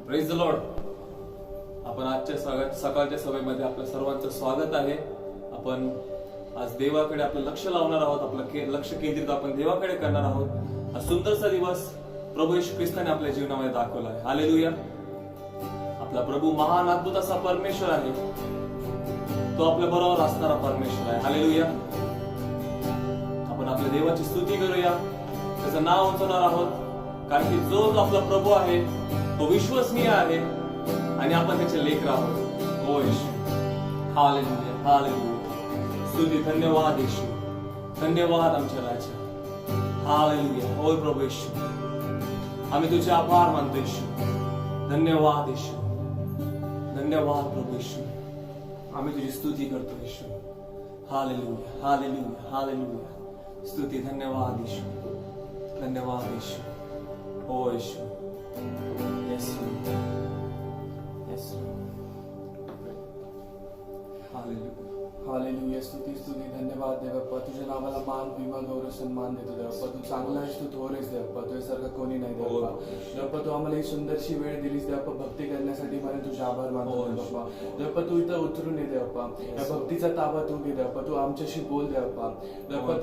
Praise the Lord. आपण आजच्या सकाळच्या सभेमध्ये आपल्या सर्वांचं स्वागत आहे. आपण आज देवाकडे आपलं लक्ष लावणार आहोत. आपलं लक्ष केंद्रित आपण देवाकडे करणार आहोत. हा सुंदरसा दिवस प्रभू येशू ख्रिस्ताने आपल्या जीवनामध्ये दाखवला आहे. हालेलुया. आपला प्रभू महान अद्भुत असा परमेश्वर आहे. तो आपल्या बरोबर असणारा परमेश्वर आहे. हालेलुया. आपण आपल्या देवाची स्तुती करूया, त्याचं नाव उंचावणार आहोत. कारण की जो आपला प्रभू आहे तो विश्वसनीय आहे आणि आपण त्याचे लेकर आहोत. ओ येशू, हालेलुया, हालेलुया. स्तुती, धन्यवाद येशू, धन्यवाद आमच्या राजा. हालेलुया. ओ प्रभू येशू, आम्ही तुझे आभार मानतो येशू. धन्यवाद येशू, धन्यवाद प्रभू येशू. आम्ही तुझी स्तुती करतो येशू. Hallelujah, hallelujah, hallelujah. स्तुती, धन्यवाद येशू, धन्यवाद येशू. ओ येशू. Yes, Lord. Yes, Lord. Hallelujah. Hallelujah. स्तुती स्तुती, धन्यवाद देवप्पा. तुझ्या नावाला मान, भीमा, गौरव, सन्मान देतो देवप्पा. तू चांगला आहेस, तू थोर आहेस देवप्पा. तुझ्यासारखं कोणी नाही देवप्पा. देवप्पा तू आम्हाला ही सुंदरशी वेळ दिलीस देवप्पा भक्ती करण्यासाठी. मला तुझे आभार मानतो देवप्पा. देवप्पा तू इथं उतरून ये देवप्पा. या भक्तीचा ताबा तू घे देवप्पा. तू आमच्याशी बोल देवप्पा. देवप्पा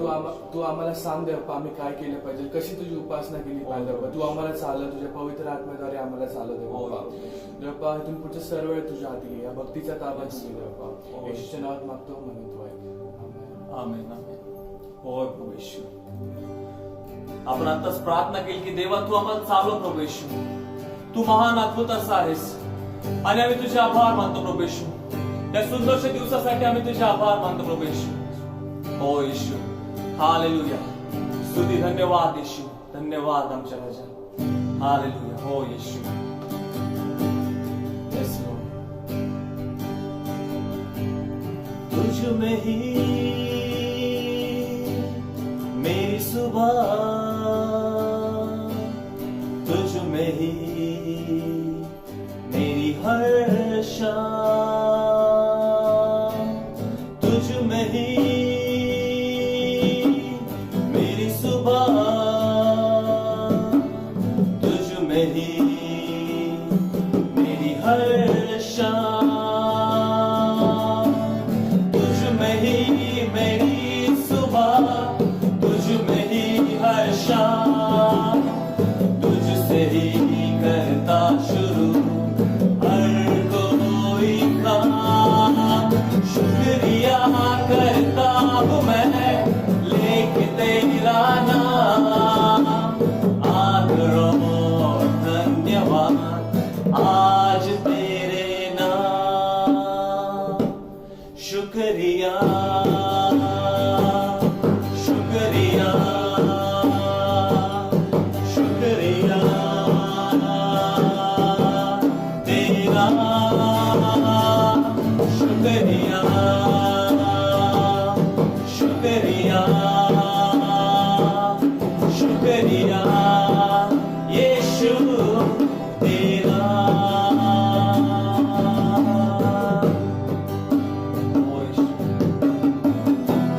तू आम्हाला सांग देवप्पा आम्ही काय केलं पाहिजे, कशी तुझी उपासना केली पाहिजे देवप्पा. तू आम्हाला चालव, तुझ्या पवित्र आत्म्याद्वारे आम्हाला चालव देवप्पा. देवप्पा इथून पुढचं सर्व वेळ तुझ्या हाती घे. या भक्तीचा ताबा तू घे देवप्पा. येशूच्या नावात मागतो म्हणून तू आहे. आमेन, आमेन. होय प्रभू येशू. आपण आताच प्रार्थना केली की देवा तू आम्हाला चालव प्रभू येशू. तू महान अद्भुत असा आहेस आणि आम्ही तुझे आभार मानतो प्रभू येशू. या सुंदरशा दिवसासाठी आम्ही तुझे आभार मानतो प्रभू येशू. हो येशू, हालेलुया. स्तुती, धन्यवाद येशू, धन्यवाद आमच्या राजा. हालेलुया. हो येशू. Yes Lord. तुझ में ही मेरी सुबह, तुझ में ही मेरी हर शाम, तुझ में ही मेरी सुबह, तुझ में ही मेरी हर शाम, तुझ में ही मेरी सुबह, तुझ में ही हर शाम, तुझसे ही करता शुरू हर कोई काम. शुक्रिया करता हूँ मैं लेके तेरा नाम. आदर और धन्यवाद आज तेरे नाम. शुक्रिया, शुक्रिया, शुक्रिया तेरा. शुक्रिया, शुक्रिया, शुक्रिया यीशु तेरा.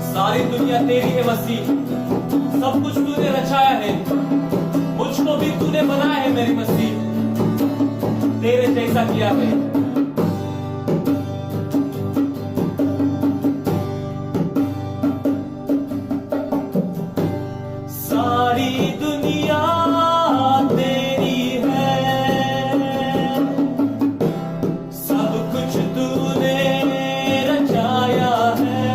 सारी दुनिया तेरी है मसीह, सब कुछ तूने रचाया है, मुझको भी तूने बनाया है मेरी मसीह, तेरे जैसा किया है. सारी दुनिया तेरी है, सब कुछ तूने रचाया है.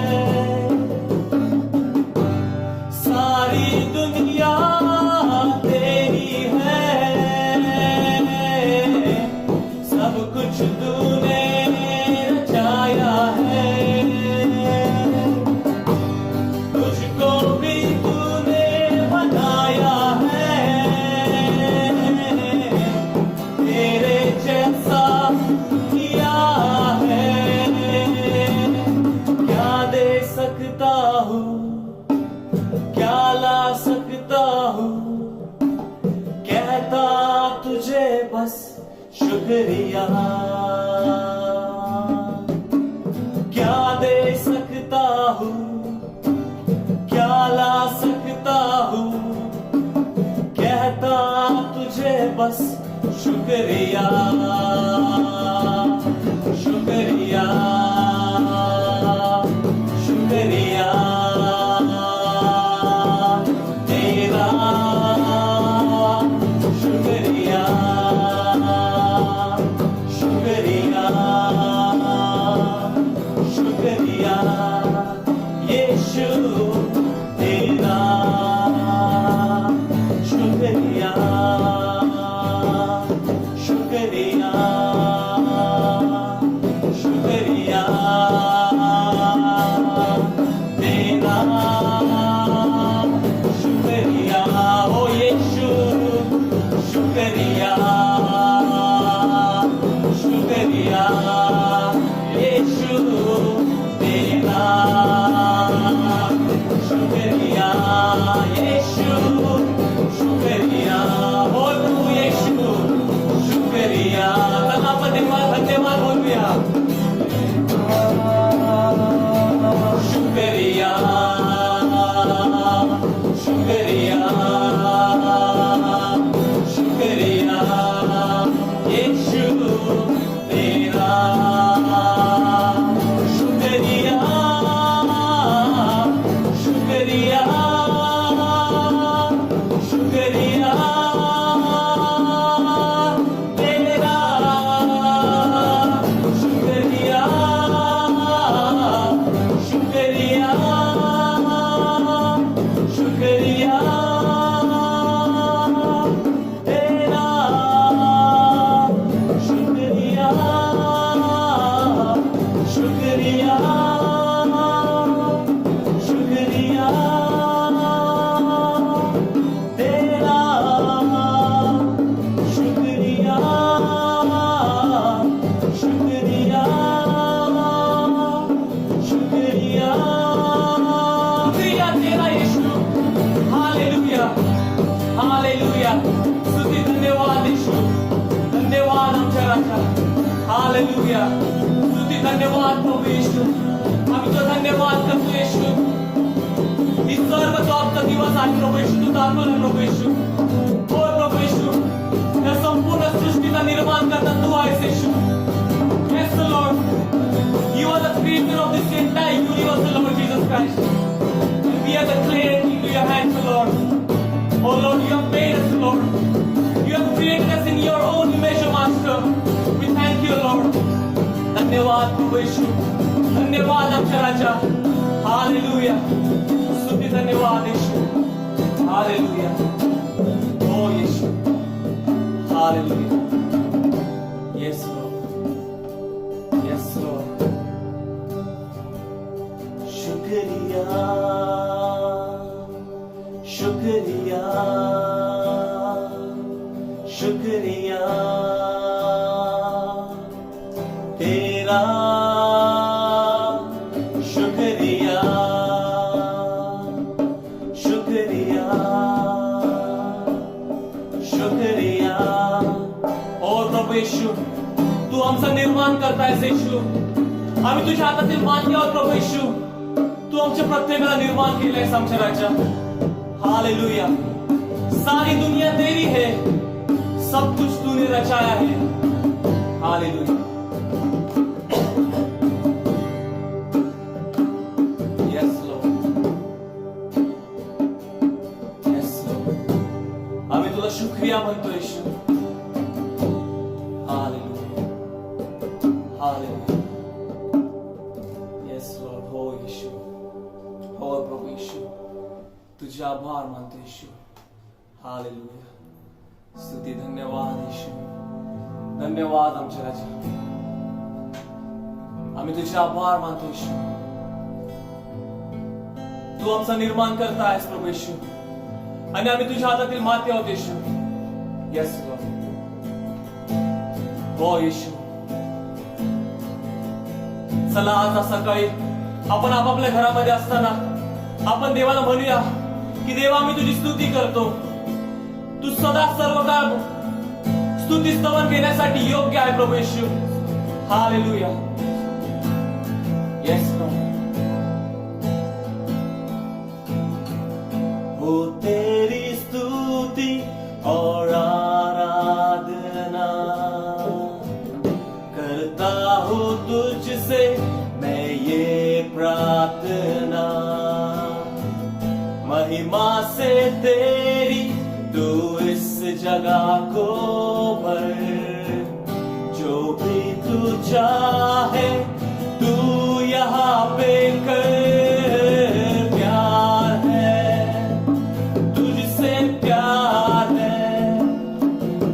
सारी दुनिया तेरी है, सब कुछ तूने रचाया है. तुझको भी तूने बनाया है, तेरे जैसा किया है. क्या दे सकता हूँ, क्या ला सकता हूँ, कहता तुझे बस शुक्रिया. क्या दे सकता हूँ, क्या ला सकता हूँ, कहता तुझे बस शुक्रिया शुक्रिया शुक्रिया तेरा शुक्रिया शुक्रिया शुक्रिया यीशु तेरा शुक्रिया शुक्रिया शुक्रिया तेरा शुक्रिया ओ यीशु शुक्रिया शुक्रिया यीशु तेरा शुक्रिया यीशु शुक्रिया हो तू यीशु शुक्रिया धन्यवाद बोलूया शुक्रिया शुक्रिया शुक्रिया यीशु तेरा शुक्रिया शुक्रिया शुक्रिया तेरा शुक्रिया शुक्रिया शुक्रिया तेरा शुक्रिया शुक्रिया शुक्रिया तेरा शुक्रिया शुक्रिया शुक्रिया शुक्रिया तेरा यीशु हालेलुया हालेलुया स्तुती धन्यवाद यीशु धन्यवाद आमच्या राजा हालेलुया स्तुती धन्यवाद प्रभू येशू आम्ही तो धन्यवाद करतो येशू ही सर्व जॉबचा दिवस आहे प्रभू येशू तू दाखवला प्रभू येशू हो प्रभू येशू या संपूर्ण सृष्टीचा निर्माण करता तू आहेस येशू yes lord you are the creator of this entire universe lord Jesus Christ we are the clay into your hands Lord oh Lord you have made us Lord you have created us in your own image master we thank you Lord धन्यवाद प्रभू येशू धन्यवाद आमच्या राजा hallelujah स्तुती धन्यवाद येशू hallelujah ओ येशू hallelujah yes Lord yes Lord शुक्रिया शुक्रिया शुक्रिया तेरा शुक्रिया शुक्रिया शुक्रिया और प्रभू येशू तू आमचं निर्माण करतायस येशू आम्ही तुझ्या हातातील मान्य आहोत प्रभू येशू तू आमच्या प्रत्येकाला निर्माण केलंयस आमच्या राजा हालेलुया सारी दुनिया तेरी है सब कुछ तूने रचाया है hallelujah yes Lord yes Lord आम्ही तुला शुक्रिया म्हणतो येशू हालेलुया हालेलुया यस लॉर्ड हो येशू हो प्रभू येशू तुझे आभार मानतो येशू हालेलुया स्तुती धन्यवाद येशू धन्यवाद आमच्या राजा आम्ही तुझे आभार मानतो येशू तू आमचा निर्माण करता आहेस प्रभू येशू आणि आम्ही तुझ्या हातातील माती आहोत येशू येस हो येशू चला आज सकाळी आपण आपापल्या घरामध्ये असताना आपण देवाला म्हणूया की देवा मी तुझी स्तुती करतो तू सदा सर्व काळ स्तुती स्तवन घेण्यासाठी योग्य आहे प्रभू येशू हालेलुया येस हो तेरी स्तुति और आराधना जगह को भर, जो भी तू चाहे तू यहाँ पे कर। प्यार है, तुझसे प्यार है,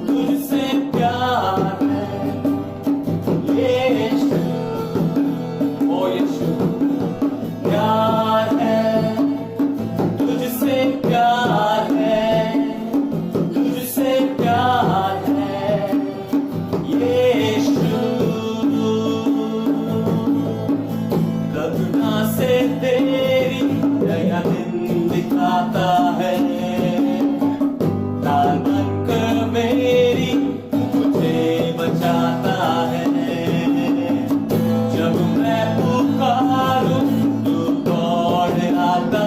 तुझसे प्यार है, यीशु, ओ यीशु। प्यार है, तुझसे प्यार है, तुझसे प्यार है, यीशु। करुणा से तेरी दया दिन दिखाता है, दान बनकर मेरी मुझे बचाता है। जब मैं पुकारूं तू दौड़ आता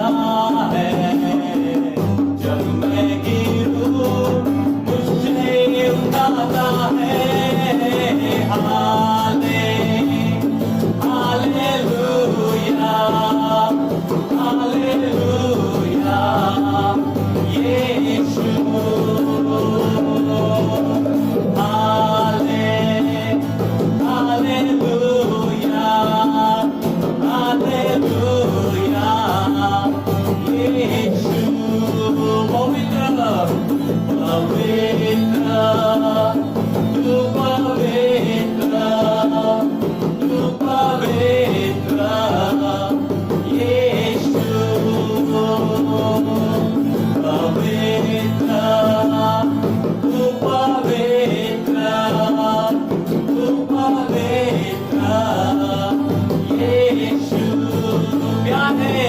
है, जब मैं गिरूं मुझे उठाता है। हालेलुया, हालेलुया, यीशु। हालेलुया, हालेलुया, यीशु। पवित्र, पवित्र, तू पवित्र, तू पवित्र, यीशु। पवित्र, तू पवित्र, तू पवित्र, यीशु। प्यार है,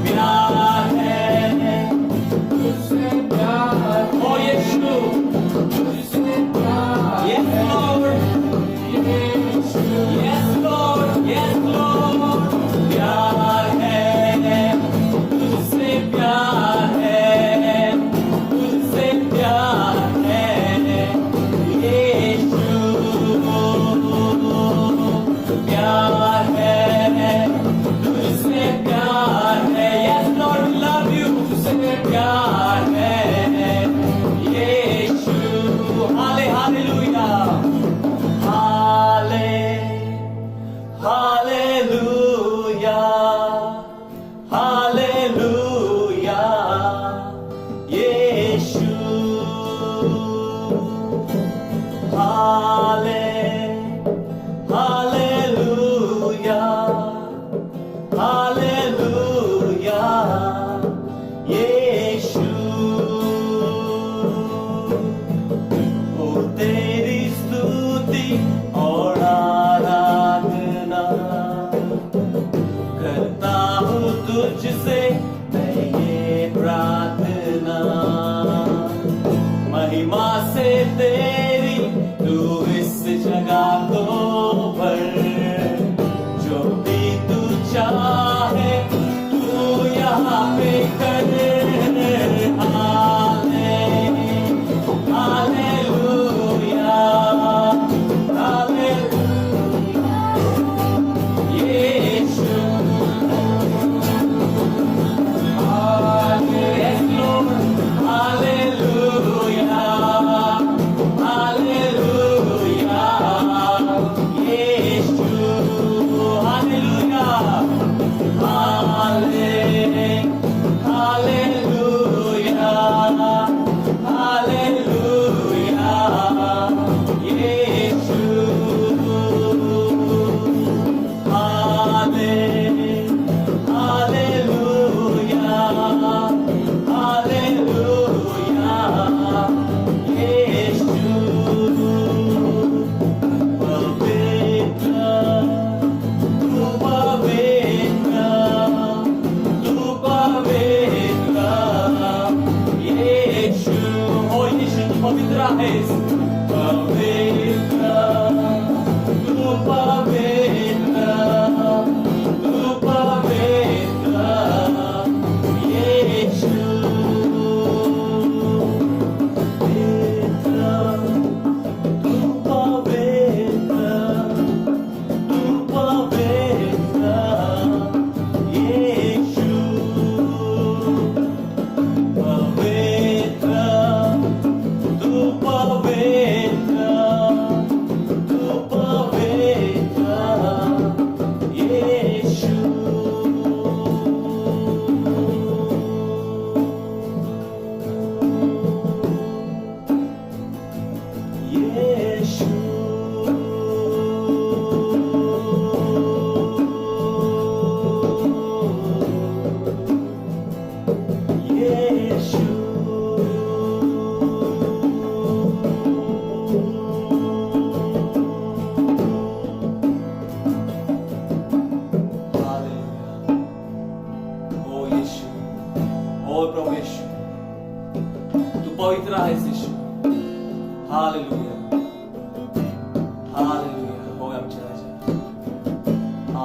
प्यार है, तुझसे प्यार, ओ यीशु, तुझसे प्यार। Yes Lord, yes Lord, yes Lord। प्यार है, तुझसे प्यार है, तुझसे प्यार है, यीशु। प्यार है, तुझसे प्यार है, yes Lord we love you। तुझसे प्यार है, यीशु। हाले हालेलुया, हाले हालेलुया, हालेलुया, यीशु। हाले हालेलुया, हालेलुया, यीशु। ओ तेरी स्तुति और आराधना करता हूँ तुझसे मैं ये प्रार्थना। महिमा से तेरी तू इस जगह को भर, जो भी तू चाहे तू यहाँ पे कर। हालेलुया, हालेलुया, यीशु। Yes Lord, हालेलुया, हालेलुया, यीशु। हालेलुया, हालेलुया, हालेलुया, यीशु। हालेलुया, हालेलुया, यीशु। पवित्र, तू पवित्र, तू पवित्र, यीशु। ओ यीशु तू पवित्र आहेस। पवित्र, तू पवित्र, तू पवित्र, यीशु। पवित्र, तू पवित्र, तू पवित्र, यीशु। पवित्र,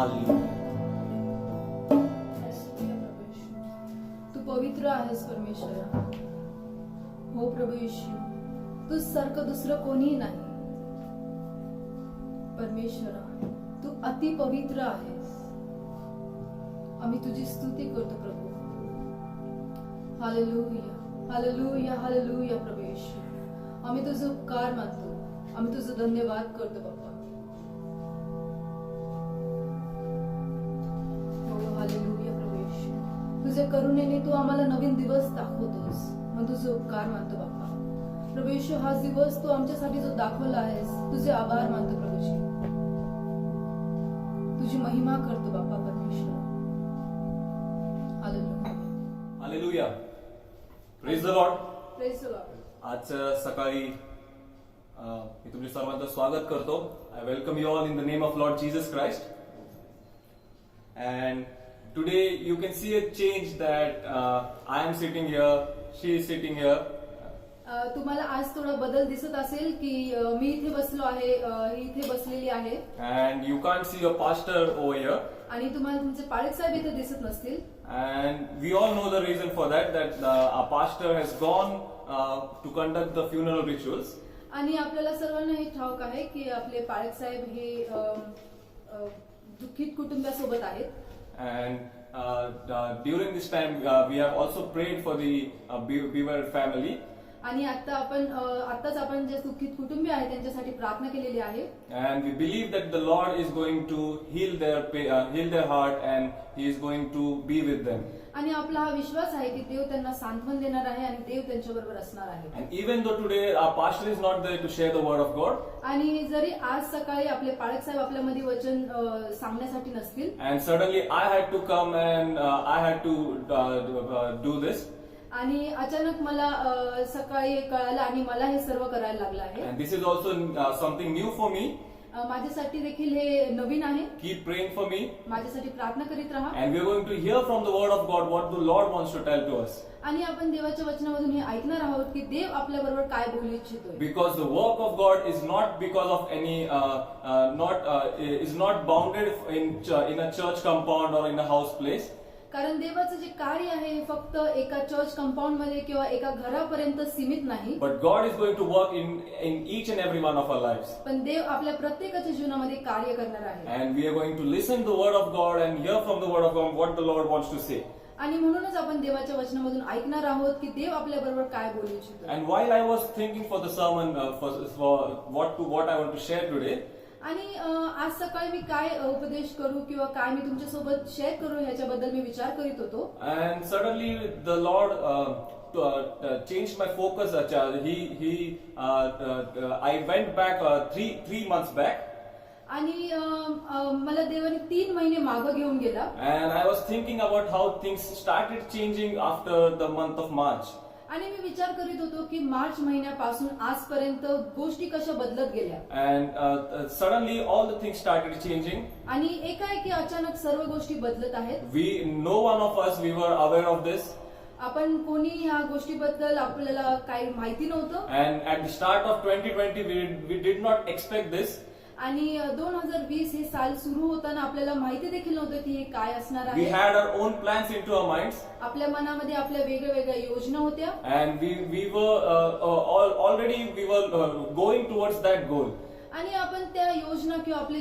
Hallelujah. तू पवित्र आहेस परमेश्वरा. हो प्रभू येशू, तू सारखं दुसरं कोणीही नाही. परमेश्वरा, तू अति पवित्र आहेस. आम्ही तुझी स्तुती करतो प्रभू. हालेलुया, हालेलुया, हालेलुया प्रभू येशू. आम्ही तुझे उपकार मानतो. आम्ही तुझं धन्यवाद करतो बाप्पा. हो हालेलुया प्रभू येशू. तुझ्या करुणेने तू आम्हाला नवीन दिवस दाखवतोस, मग तुझे उपकार मानतो बाप्पा. प्रभू येशू, हा दिवस तू आमच्यासाठी जो दाखवला आहेस, तुझे आभार मानतो प्रभूजी. तुझी महिमा करतो बाप्पा परमेश्वर. Hallelujah. Hallelujah. Praise the Lord. Praise the Lord. आज सकाळी मी तुमच्या सर्वांचं स्वागत करतो. I welcome you all in the name of Lord Jesus Christ. And today you can see a change that I am sitting here, she is sitting here. तुम्हाला आज थोडा बदल दिसत असेल की मी इथे बसलो आहे, ही इथे बसलेली आहे. And you can't see your pastor over here. आणि तुम्हाला तुमचे पाळक साहेब इथे दिसत नसतील. And we all know the reason for that, that our pastor has gone to conduct the funeral rituals. आणि आपल्याला सर्वांना हे ठाऊक आहे की आपले पाळक साहेब हे दुःखित कुटुंबासोबत आहेत. And during this time, we have also prayed for the Beaver family. आणि आताच आपण जे दुःखित कुटुंबीय आहेत त्यांच्यासाठी प्रार्थना केलेली आहे. And we believe that the Lord is going to heal their heart, and He is going to be with them. आणि आपला हा विश्वास आहे की देव त्यांना सांत्वन देणार आहे आणि देव त्यांच्याबरोबर असणार आहे. And even though today our pastor is not there to share the word of God, आणि जरी आज सकाळी आपले पाळक साहेब आपल्यामध्ये वचन सांगण्यासाठी नसतील, and suddenly I had to come and I had to do this. आणि अचानक मला सकाळी कळालं आणि मला हे सर्व करायला लागलं आहे. And this is also something new for me. माझ्यासाठी देखील हे नवीन आहे. Keep praying for me. माझ्यासाठी प्रार्थना करीत राहा. And we are going to hear from the word of God what the Lord wants to tell to us. आणि आपण देवाच्या वचनामधून हे ऐकणार आहोत की देव आपल्या बरोबर काय बोलू इच्छितोय. Because the work of God is not because of any is not bounded in a church compound or in a house place. कारण देवाचं जे कार्य आहे हे फक्त एका चर्च कंपाऊंड मध्ये किंवा एका घरापर्यंत सीमित नाही. But God is going to work in each and every one of our lives. पण देव आपल्या प्रत्येकाच्या जीवनामध्ये कार्य करणार आहे. And we are going to listen to the word of God and hear from the word of God what the Lord wants to say. आणि म्हणूनच आपण देवाच्या वचनामधून ऐकणार आहोत की देव आपल्या बरोबर काय बोलू इच्छितो. And while I was thinking for the sermon for what I want to share today, आणि आज सकाळी मी काय उपदेश करू किंवा काय मी तुमच्यासोबत शेअर करू ह्याच्याबद्दल मी विचार करीत होतो. and suddenly the Lord changed my focus. I went back three months back. आणि मला देवाने 3 महिने मागं घेऊन गेला. And I was thinking about how things started changing after the month of March. आणि मी विचार करीत होतो की मार्च महिन्यापासून आजपर्यंत गोष्टी कशा बदलत गेल्या. And suddenly all the things started changing. आणि एकाएकी अचानक सर्व गोष्टी बदलत आहेत. No one of us we were aware of this. आपण कोणी ह्या गोष्टीबद्दल आपल्याला काही माहिती नव्हतं. And at the start of 2020 we did not expect this. आणि 2020 हे साल सुरू होताना आपल्याला माहिती देखील नव्हतं की हे काय असणार We आहे. had our own plans into our minds. आपल्या मनामध्ये आपल्या वेगळ्या वेगळ्या योजना होत्या. And we were already going towards that goal. आणि आपण त्या योजना किंवा आपले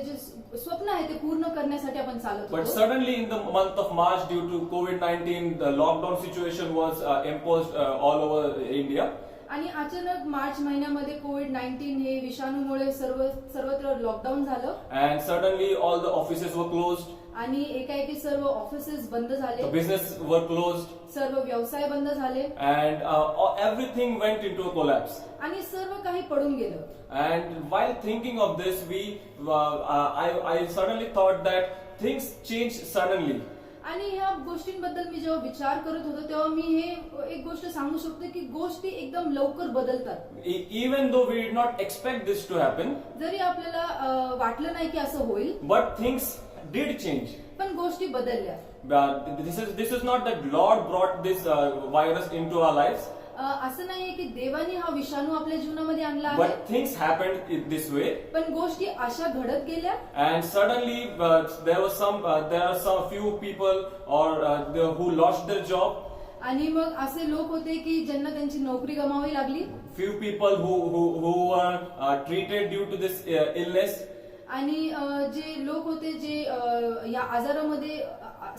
जे स्वप्न आहे ते पूर्ण करण्यासाठी आपण चालत But होतो. suddenly in the month of March, due to COVID-19, the lockdown situation was imposed all over India. आणि अचानक मार्च महिन्यामध्ये कोविड-19 हे विषाणूमुळे सर्वत्र लॉकडाऊन झालं. And suddenly all the offices were closed. आणि एकाएकी सर्व ऑफिसेस बंद झाले. The businesses were closed. सर्व व्यवसाय बंद झाले. And everything went into a collapse. आणि सर्व काही पडून गेलं. And while thinking of this, I suddenly thought that things changed suddenly. आणि ह्या गोष्टींबद्दल मी जेव्हा विचार करत होतो तेव्हा मी हे एक गोष्ट सांगू शकतो की गोष्टी एकदम लवकर बदलतात. Even though we did not expect this to happen, जरी आपल्याला वाटलं नाही की असं होईल, but things did change. पण गोष्टी बदलल्या. This is not that Lord brought this virus into our lives. असं नाहीये की देवाने हा विषाणू आपल्या जीवनामध्ये आणला आहे, but things happened in this way. पण गोष्टी अशा घडत गेल्या And suddenly there are some few people who lost their job. आणि मग असे लोक होते की ज्यांना त्यांची नोकरी गमावी लागली, Few people who were treated due to this illness. आणि जे लोक होते जे या आजारामध्ये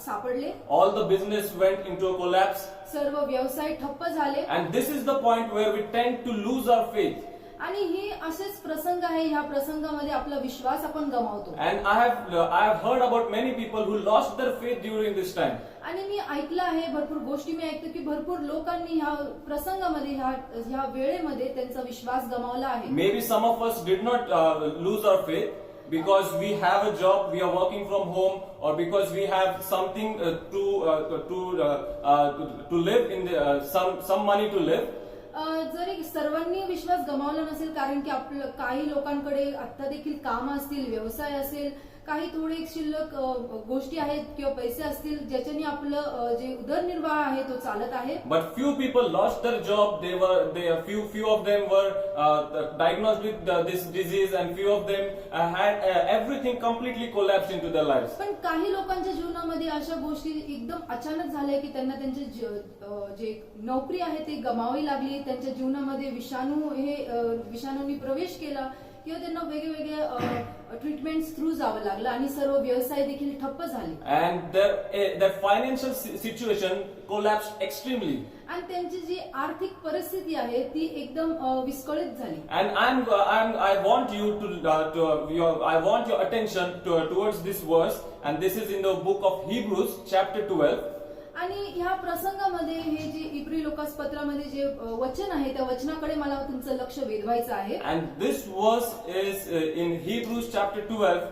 सापडले, All the business went into a collapse. सर्व व्यवसाय ठप्प झाले. And this is the point where we tend to lose our faith. आणि हे असेच प्रसंग आहे, ह्या प्रसंगामध्ये आपला विश्वास आपण गमावतो. And I have heard about many people who lost their faith during this time. आणि मी ऐकलं आहे, भरपूर गोष्टी मी ऐकतो की भरपूर लोकांनी ह्या प्रसंगामध्ये ह्या वेळेमध्ये त्यांचा विश्वास गमावला आहे. Maybe some of us did not lose our faith because we have a job, we are working from home, or because we have something to live in some money to live. जरी सर्वांनी विश्वास गमावला नसेल, कारण की आपलं काही लोकांकडे आता देखील काम असतील, व्यवसाय असेल, काही थोडे शिल्लक गोष्टी आहेत किंवा पैसे असतील ज्याच्याने आपलं जे उदरनिर्वाह आहे तो चालत आहे. But few people lost their job. Few of them were diagnosed with this disease, and few of them had everything completely collapsed into their lives. पण काही लोकांच्या जीवनामध्ये अशा गोष्टी एकदम अचानक झाल्या की त्यांना त्यांचे जे नोकरी आहे ती गमावी लागली. त्यांच्या जीवनामध्ये विषाणूंनी प्रवेश केला किंवा त्यांना वेगवेगळे ट्रीटमेंट थ्रू जावं लागलं आणि सर्व व्यवसाय देखील ठप्प झाले. And their financial situation collapsed extremely. आणि त्यांची जी आर्थिक परिस्थिती आहे ती एकदम विस्कळीत झाली. And I want your attention towards this verse, and this is in the book of Hebrews, chapter 12. आणि ह्या प्रसंगामध्ये हे जे इब्री लोकासपत्रामध्ये जे वचन आहे त्या वचनाकडे मला तुमचं लक्ष वेधवायचं आहे. And this verse is in Hebrews chapter 12,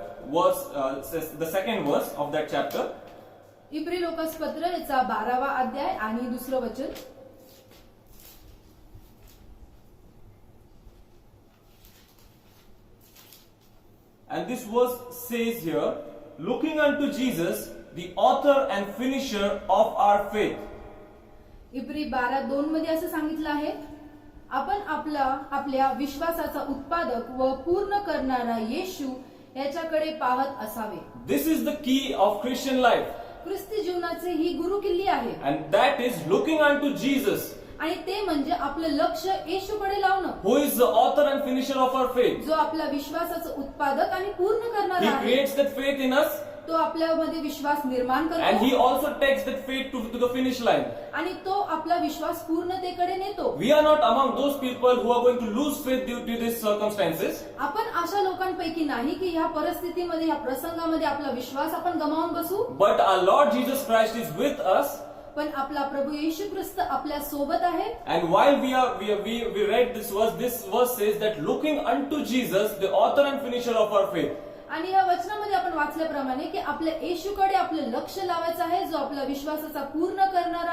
the second verse of that chapter. इब्री लोकासपत्र याचा 12वा अध्याय आणि दुसरं वचन. And this verse says here, looking unto Jesus, the author and finisher of our faith. इब्री 12:2 मध्ये असं सांगितलं आहे, आपण आपल्या विश्वासाचा उत्पादक व पूर्ण करणारा येशू याच्याकडे पाहत असावे. This is the key of Christian life. ख्रिस्ती जीवनाचे ही गुरुकिल्ली आहे. And that is looking unto Jesus, आणि ते म्हणजे आपलं लक्ष येशूकडे लावणं, who is the author and finisher of our faith. जो आपल्या विश्वासाचं उत्पादक आणि पूर्ण करणारा He आहे. creates that faith in us, तो आपल्यामध्ये विश्वास निर्माण and He करतो also takes that faith to the finish line. आणि तो आपला विश्वास पूर्णतेकडे नेतो. We are not among those people who are going to lose faith due to these circumstances. आपण अशा लोकांपैकी नाही की ह्या परिस्थितीमध्ये, ह्या प्रसंगामध्ये आपला विश्वास आपण गमावून बसू. But our Lord Jesus Christ is with us. पण आपला प्रभू येशू ख्रिस्त आपल्या सोबत आहे. And while we read this verse says that looking unto Jesus, the author and finisher of our faith. आणि या वचनामध्ये आपण वाचल्याप्रमाणे की आपल्या येशूकडे आपलं लक्ष लावायचं आहे, जो आपला विश्वासाचा पूर्ण करणारा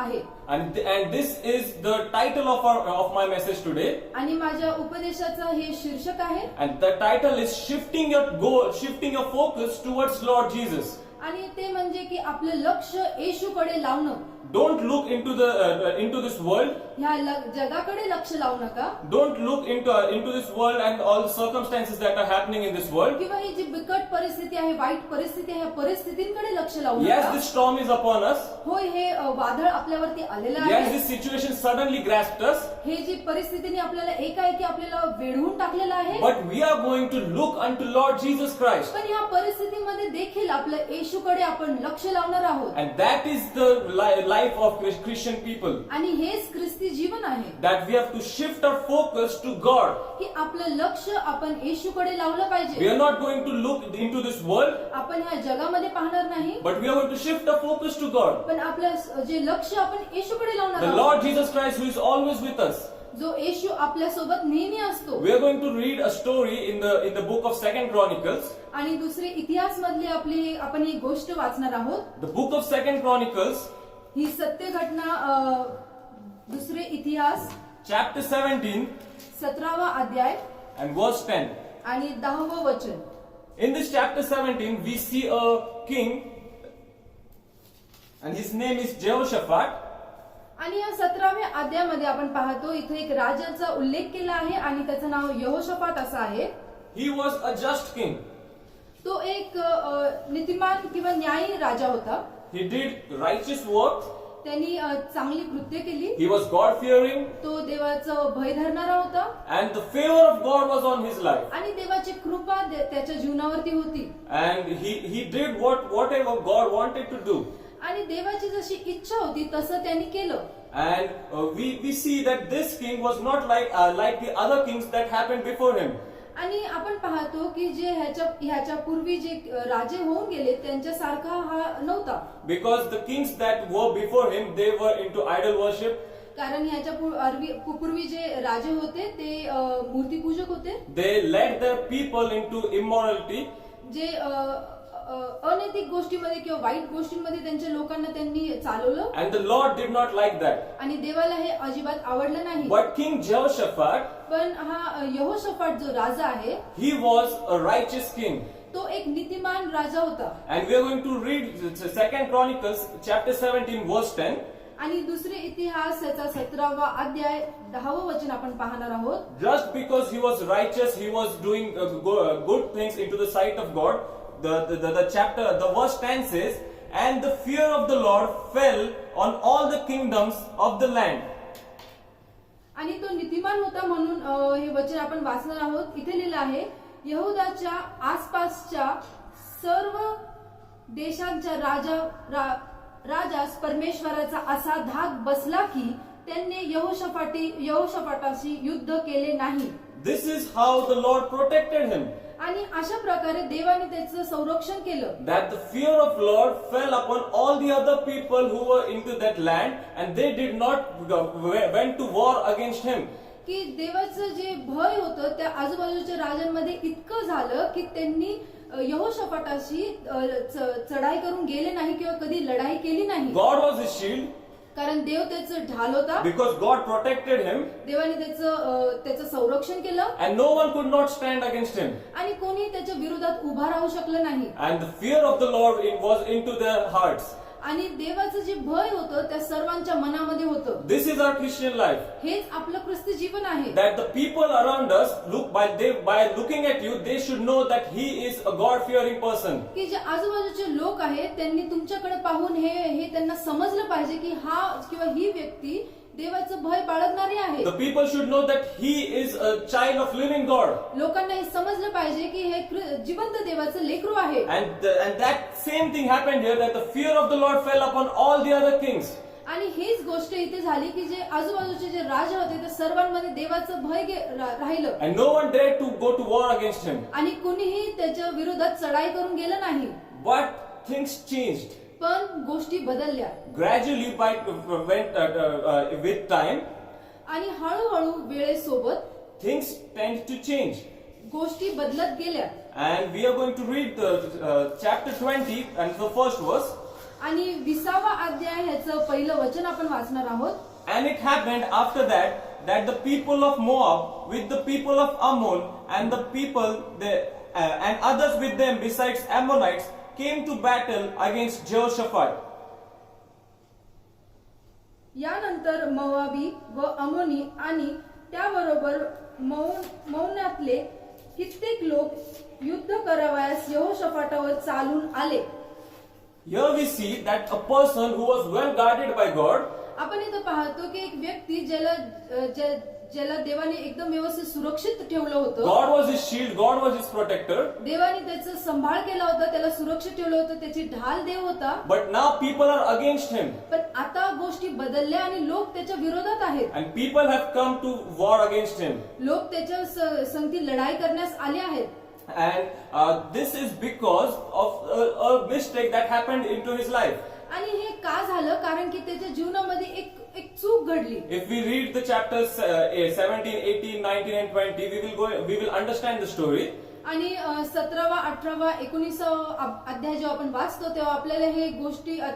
आहे. And this is the title of my message today. आणि माझ्या उपदेशाचं हे शीर्षक आहे. And the title is shifting your focus towards Lord Jesus. आणि ते म्हणजे की आपलं लक्ष येशूकडे लावणं. Don't look into this world. ह्या जगाकडे लक्ष लावू नका. Don't look into this world and all the circumstances that are happening in this world. किंवा ही जी बिकट परिस्थिती आहे, वाईट परिस्थिती आहे, परिस्थितींकडे लक्ष लावू Yes, नका. this storm is upon us. होय, हे वादळ आपल्यावरती आलेलं Yes, आहे. this situation suddenly grasped us. हे जी परिस्थितीने आपल्याला एकाएकी आपल्याला वेढून टाकलेलं आहे. But we are going to look unto Lord Jesus Christ. पण ह्या परिस्थितीमध्ये देखील आपलं येशूकडे आपण लक्ष लावणार आहोत. And that is the life of Christian people. आणि हेच ख्रिस्ती जीवन आहे. That we have to shift our focus to God. की आपलं लक्ष आपण येशूकडे लावलं We पाहिजे. are not going to look into this world, आपण ह्या जगामध्ये पाहणार नाही, but we are going to shift our focus to God. पण आपलं जे लक्ष आपण येशूकडे लावणार The आहोत, Lord Jesus Christ, who is always with us. जो येशू आपल्या सोबत नेहमी असतो. We are going to read a story in the book of 2 Chronicles. आणि दुसरे इतिहास मधली आपण ही गोष्ट वाचणार आहोत. The book of 2 Chronicles, ही सत्य घटना दुसरे इतिहास chapter 17 17वा अध्याय and verse 10. आणि 10वं वचन. In this chapter 17, we see a king, and his name is Jehoshaphat. आणि या 17व्या अध्यायामध्ये आपण पाहतो इथे एक राजाचा उल्लेख केला आहे आणि त्याचं नाव यहोशाफाट असं आहे. He was a just king. तो एक नीतिमान किंवा न्यायी राजा होता. He did righteous work. त्यांनी चांगली कृत्य केली. He was God-fearing. तो देवाचं भय धरणारा होता And the favor of God was on his life. आणि देवाची कृपा त्याच्या जीवनावरती होती. And he did whatever God wanted to do. आणि देवाची जशी इच्छा होती तसं त्यांनी केलं. And we see that this king was not like the other kings that happened before him. आणि आपण पाहतो की जे ह्याच्या पूर्वी जे राजे होऊन गेले त्यांच्यासारखा हा नव्हता. Because the kings that were before him, they were into idol worship. कारण ह्याच्या पूर्वी जे राजे होते ते मूर्तीपूजक होते. They led their people into immorality. जे अनैतिक गोष्टीमध्ये किंवा वाईट गोष्टींमध्ये त्यांच्या लोकांना त्यांनी चालवलं. And the Lord did not like that. आणि देवाला हे अजिबात आवडलं नाही. But King Jehoshaphat, पण हा यहोशाफाट जो राजा आहे he was a righteous king. तो एक नीतिमान राजा होता. And we are going to read 2 Chronicles chapter 17 verse 10. आणि दुसरे इतिहास याचा 17वा अध्याय 10वं वचन आपण पाहणार आहोत. Just because he was righteous, he was doing good things into the sight of God. The verse 10 says, and the fear of the Lord fell on all the kingdoms of the land. आणि तो नीतिमान होता म्हणून हे वचन आपण वाचणार आहोत. इथे लिहिलं आहे, यहुदाच्या आसपासच्या सर्व देशांच्या राजास परमेश्वराचा असा धाक बसला की त्यांनी यहोशाफाटाशी युद्ध केले नाही. This is how the Lord protected him. आणि अशा प्रकारे देवाने त्याचं संरक्षण केलं. That the fear of Lord fell upon all the other people who were into that land, and they did not went to war against him. की देवाचं जे भय होतं त्या आजूबाजूच्या राजांमध्ये इतकं झालं की त्यांनी यहोशाफाटाशी चढाई करून गेले नाही किंवा कधी लढाई केली नाही. God was his shield. कारण देव त्याचं ढाल होता. Because God protected him. देवाने त्याचं संरक्षण केलं. And no one could not stand against him. आणि कोणी त्याच्या विरोधात उभा राहू शकलं नाही. And the fear of the Lord was into their hearts. आणि देवाचं जे भय होतं त्या सर्वांच्या मनामध्ये होतं. This is our Christian life. हेच आपलं ख्रिस्ती जीवन आहे. That the people around us by looking at you, they should know that he is a God-fearing person. की जे आजूबाजूचे लोक आहेत त्यांनी तुमच्याकडे पाहून हे त्यांना समजलं पाहिजे की हा किंवा ही व्यक्ती देवाचं भय बाळगणारी आहे. The people should know that he is a child of living God. लोकांना हे समजलं पाहिजे की हे जिवंत देवाचं लेकरू आहे. And that same thing happened here, that the fear of the Lord fell upon all the other kings. आणि हीच गोष्ट इथे झाली की जे आजूबाजूचे जे राजा होते त्या सर्वांमध्ये देवाचं भय राहिलं. And no one dared to go to war against him. आणि कुणीही त्याच्या विरोधात चढाई करून गेलं नाही. But things changed. पण गोष्टी बदलल्या. Gradually, with time, आणि हळूहळू वेळेसोबत things tend to change. गोष्टी बदलत गेल्या. And we are going to read chapter 20 and the first verse. आणि 20वा अध्याय ह्याचं पहिलं वचन आपण वाचणार आहोत. And it happened after that the people of Moab with the people of Ammon and the people and others with them besides Ammonites came to battle against Jehoshaphat. यानंतर मोवाबी व अमोनी आणि त्याबरोबर मौनातले कित्येक लोक युद्ध करावयास यहोशाफाटावर चालून आले. Here we see that a person who was well guarded by God. आपण इथं पाहतो की एक व्यक्ती ज्याला देवाने एकदम व्यवस्थित सुरक्षित ठेवलं होतं. God was his shield, God was his protector. देवाने त्याचा सांभाळ केला होता, त्याला सुरक्षित ठेवलं होतं, त्याची ढाल देव होता. But now people are against him. पण आता गोष्टी बदलल्या आणि लोक त्याच्या विरोधात आहेत. And people have come to war against him. लोक त्याच्या संगती लढाई करण्यास आले आहेत. And this is because of a mistake that happened into his life. आणि हे का झालं? कारण की त्याच्या जीवनामध्ये एक चूक घडली. If we read the chapters 17, 18, 19 and 20, we will understand the story. आणि 17वा, 18वा, 19वा अध्याय जेव्हा आपण वाचतो तेव्हा आपल्याला हे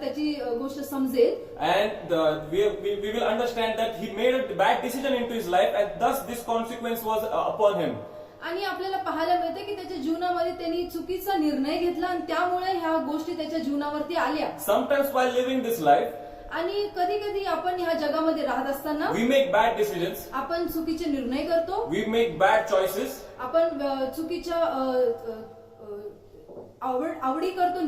त्याची गोष्ट समजेल. And we will understand that he made a bad decision into his life, and thus this consequence was upon him. आणि आपल्याला पाहायला मिळते की त्याच्या जीवनामध्ये त्यांनी चुकीचा निर्णय घेतला आणि त्यामुळे ह्या गोष्टी त्याच्या जीवनावरती आल्या. Sometimes while living this life, आणि कधी कधी आपण ह्या जगामध्ये राहत असताना we make bad decisions, आपण चुकीचे निर्णय करतो, we make bad choices, आपण चुकीच्या आवडी करतो,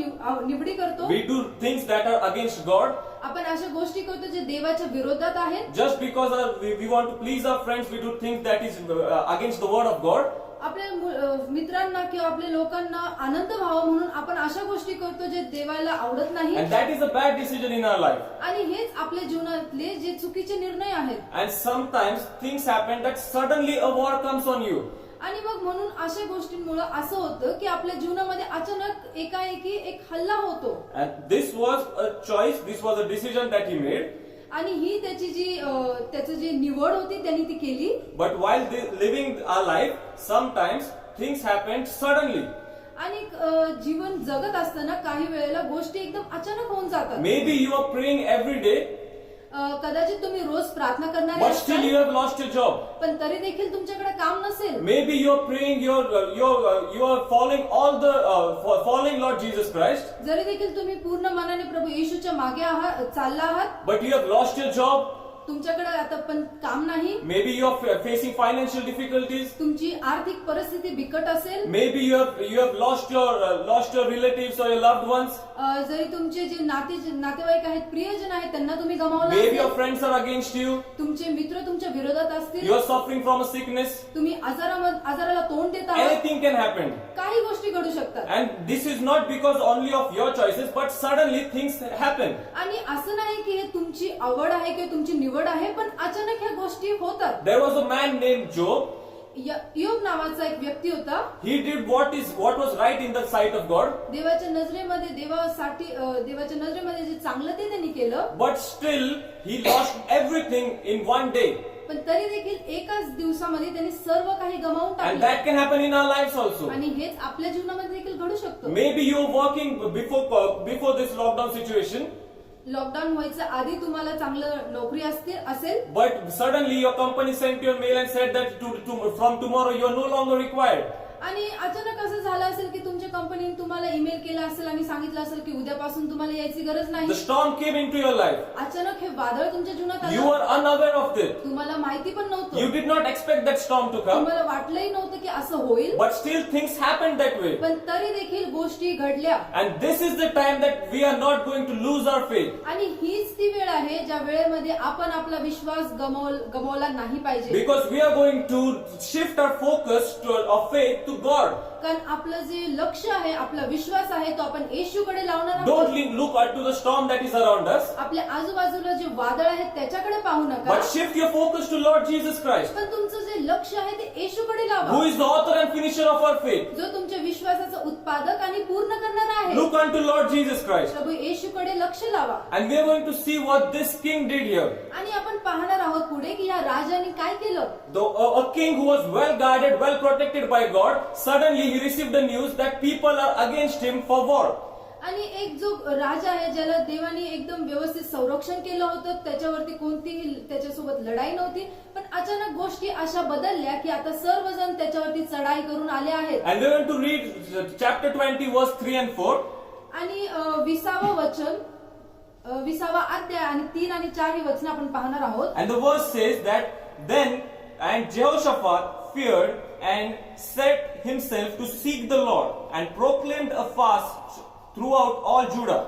निवडी करतो. we do things that are against God. आपण अशा गोष्टी करतो जे देवाच्या विरोधात आहेत. Just because we want to please our friends, we do things that is against the word of God. आपल्या मित्रांना किंवा आपल्या लोकांना आनंद व्हावा म्हणून आपण अशा गोष्टी करतो जे देवाला आवडत नाही. And that is a bad decision in our life. आणि हेच आपल्या जीवनातले जे चुकीचे निर्णय आहेत. And sometimes things happen that suddenly a war comes on you. आणि मग म्हणून अशा गोष्टींमुळे असं होतं की आपल्या जीवनामध्ये अचानक एकाएकी एक हल्ला होतो. And this was a choice, this was a decision that he made. आणि ही त्याची जी निवड होती त्यांनी ती केली. But while living our life, sometimes things happened suddenly. आणि जीवन जगत असताना काही वेळेला गोष्टी एकदम अचानक होऊन जातात. Maybe you are praying every day, कदाचित तुम्ही रोज प्रार्थना करणारे but still you असाल, have lost your job. पण तरी देखील तुमच्याकडे काम नसेल. Maybe you are praying, you are following Lord Jesus Christ, जरी देखील तुम्ही पूर्ण मनाने प्रभू येशूच्या मागे चालला आहात, but you have lost your job. तुमच्याकडे आता पण काम नाही. Maybe you are facing financial difficulties. तुमची आर्थिक परिस्थिती बिकट असेल. Maybe you have lost your relatives or your loved ones. जरी तुमचे जे नातेवाईक आहेत, प्रियजन आहेत, त्यांना तुम्ही गमावला Maybe your असेल. friends are against you. तुमचे मित्र तुमच्या विरोधात असतील. You are suffering from a sickness. तुम्ही आजाराला तोंड देत आहात. Anything can happen. काही गोष्टी घडू शकतात. And this is not because only of your choices, but suddenly things happen. आणि असं नाही की हे तुमची आवड आहे किंवा तुमची निवड आहे, पण अचानक ह्या गोष्टी होतात. There was a man named Job. योब नावाचा एक व्यक्ती होता. He did what was right in the sight of God. देवाच्या नजरेमध्ये जे चांगलं ते त्यांनी केलं. But still, he lost everything in one day. पण तरी देखील एकाच दिवसामध्ये त्यांनी सर्व काही गमावून And टाकलं. that can happen in our lives also. आणि हेच आपल्या जीवनामध्ये देखील घडू शकतं. Maybe you were working before this lockdown situation. Lockdown व्हायच्या आधी तुम्हाला चांगलं नोकरी असेल, But suddenly your company sent you a mail and said that from tomorrow you are no longer required. आणि अचानक असं झालं असेल की तुमच्या कंपनीने तुम्हाला ईमेल केला असेल आणि सांगितलं असेल की उद्यापासून तुम्हाला यायची गरज नाही. The storm came into your life. अचानक हे वादळ तुमच्या जीवनात You आलं. were unaware of it. तुम्हाला माहिती पण You नव्हतं. did not expect that storm to come. तुम्हाला वाटलंही नव्हतं की असं होईल. But still things happened that way. पण तरी देखील गोष्टी घडल्या. And this is the time that we are not going to lose our faith. आणि हीच ती वेळ आहे ज्या वेळेमध्ये आपण आपला विश्वास गमावला नाही पाहिजे. Because we are going to shift our focus of faith to God. कारण आपलं जे लक्ष आहे, आपला विश्वास आहे, तो आपण येशूकडे लावणार Don't आहोत. look to the storm that is around us. आपल्या आजूबाजूला जे वादळ आहेत त्याच्याकडे पाहू नका. But shift your focus to Lord Jesus Christ, पण तुमचं जे लक्ष आहे ते येशूकडे who लावा, is the author and finisher of our faith. जो तुमच्या विश्वासाचा उत्पादक आणि पूर्ण करणारा आहे. Look unto Lord Jesus Christ. प्रभू येशूकडे लक्ष लावा. And we are going to see what this king did here. आणि आपण पाहणार आहोत पुढे की या राजाने काय केलं. Though a king who was well guarded, well protected by God, suddenly he received the news that people are against him for war. आणि एक जो राजा आहे ज्याला देवाने एकदम व्यवस्थित संरक्षण केलं होतं, त्याच्यावरती कोणतीही त्याच्यासोबत लढाई नव्हती, पण अचानक गोष्टी अशा बदलल्या की आता सर्वजण त्याच्यावरती चढाई करून आले आहेत. And we are going to read chapter 20 verse 3 and 4. आणि 20वा अध्याय आणि 3 आणि 4 ही वचनं आपण पाहणार आहोत. And the verse says that then and Jehoshaphat feared and set himself to seek the Lord and proclaimed a fast throughout all Judah.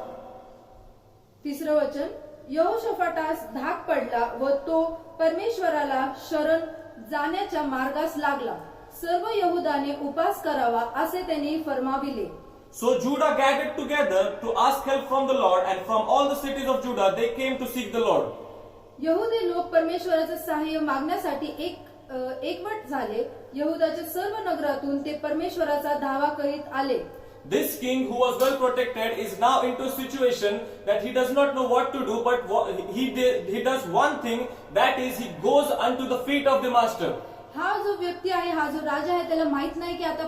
तिसरं वचन, यहोशाफाटास धाक पडला व तो परमेश्वराला शरण जाण्याच्या मार्गास लागला. सर्व यहुदाने उपास करावा असे त्यांनी फरमाविले. So Judah gathered together to ask help from the Lord, and from all the cities of Judah they came to seek the Lord. यहुदी लोक परमेश्वराचे सहाय्य मागण्यासाठी एकवट झाले. यहुदाच्या सर्व नगरातून ते परमेश्वराचा धावा करीत आले. This king who was well protected is now into a situation that he does not know what to do, but he does one thing, that is he goes unto the feet of the master. हा जो व्यक्ती आहे, हा जो राजा आहे, त्याला माहित नाही की आता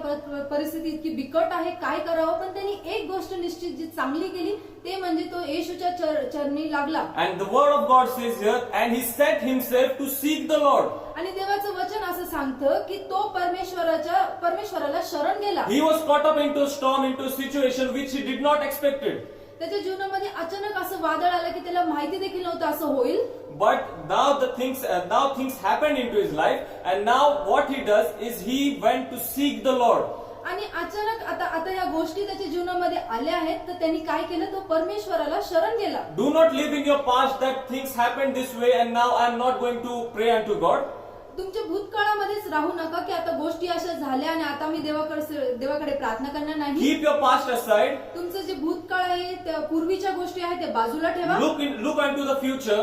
परिस्थिती इतकी बिकट आहे, काय करावं, पण त्यांनी एक गोष्ट निश्चित जी चांगली केली ते म्हणजे तो येशूच्या चरणी लागला. And the word of God says here, and he set himself to seek the Lord. आणि देवाचं वचन असं सांगतं की तो परमेश्वराला शरण गेला. He was caught up into a storm, into a situation which he did not expected. त्याच्या जीवनामध्ये अचानक असं वादळ आलं की त्याला माहिती देखील नव्हतं असं होईल. But now things happened into his life, and now what he does is he went to seek the Lord. आणि अचानक आता या गोष्टी त्याच्या जीवनामध्ये आल्या आहेत, तर त्यांनी काय केलं, तो परमेश्वराला शरण गेला. Do not live in your past that things happened this way and now I am not going to pray unto God. तुमच्या भूतकाळामध्येच राहू नका की आता गोष्टी अशा झाल्या आणि आता मी देवाकडे प्रार्थना करणार नाही. Keep your past aside. तुमचं जे भूतकाळ आहे, त्या पूर्वीच्या गोष्टी आहेत ते बाजूला ठेवा. Look unto the future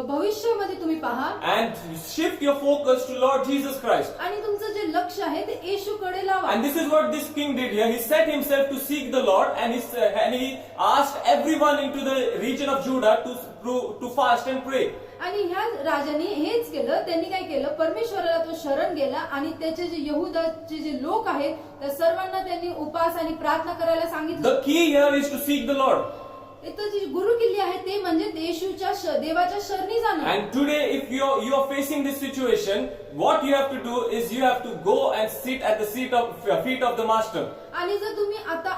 भविष्यामध्ये तुम्ही पहा and shift your focus to Lord Jesus Christ. आणि तुमचं जे लक्ष आहे ते येशूकडे लावा. And this is what this king did here. He set himself to seek the Lord, and he asked everyone into the region of Judah to fast and pray. आणि ह्या राजाने हेच केलं. त्यांनी काय केलं, परमेश्वराला तो शरण गेला आणि त्याचे जे यहुदाचे जे लोक आहेत त्या सर्वांना त्यांनी उपास आणि प्रार्थना करायला सांगितलं. The key here is to seek the Lord. इथं जी गुरुकिल्ली आहे ते म्हणजे येशूच्या देवाच्या शरणी जाणं. And today, if you are facing this situation, what you have to do is you have to go and sit at the feet of the Master. आणि जर तुम्ही आता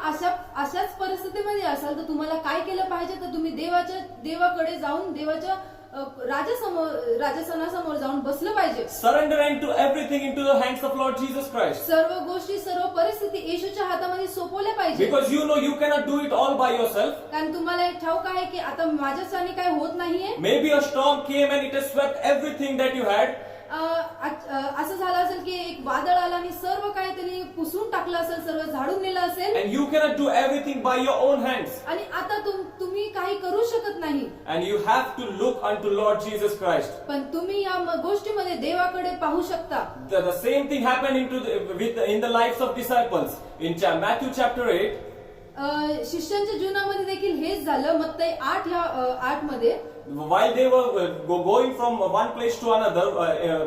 अशाच परिस्थितीमध्ये असाल तर तुम्हाला काय केलं पाहिजे, तर तुम्ही देवाकडे जाऊन देवाच्या राजसनासमोर जाऊन बसलं पाहिजे. Surrendering to everything into the hands of Lord Jesus Christ. सर्व गोष्टी सर्व परिस्थिती येशूच्या हातामध्ये सोपवल्या पाहिजे. Because you know you cannot do it all by yourself. कारण तुम्हाला हे ठाऊक आहे की आता माझ्यासाठी काय होत नाहीये. Maybe a storm came and it has swept everything that you had. असं झालं असेल की एक वादळ आलं आणि सर्व काही त्यांनी पुसून टाकलं असेल, सर्व झाडून नेलं असेल. And you cannot do everything by your own hands. आणि आता तुम्ही काही करू शकत नाही. And you have to look unto Lord Jesus Christ. पण तुम्ही या गोष्टीमध्ये देवाकडे पाहू शकता. The same thing happened in the lives of disciples. In Matthew chapter 8. शिष्यांच्या जीवनामध्ये देखील हेच झालं. मत्ती 8 मध्ये While they were going from one place to another,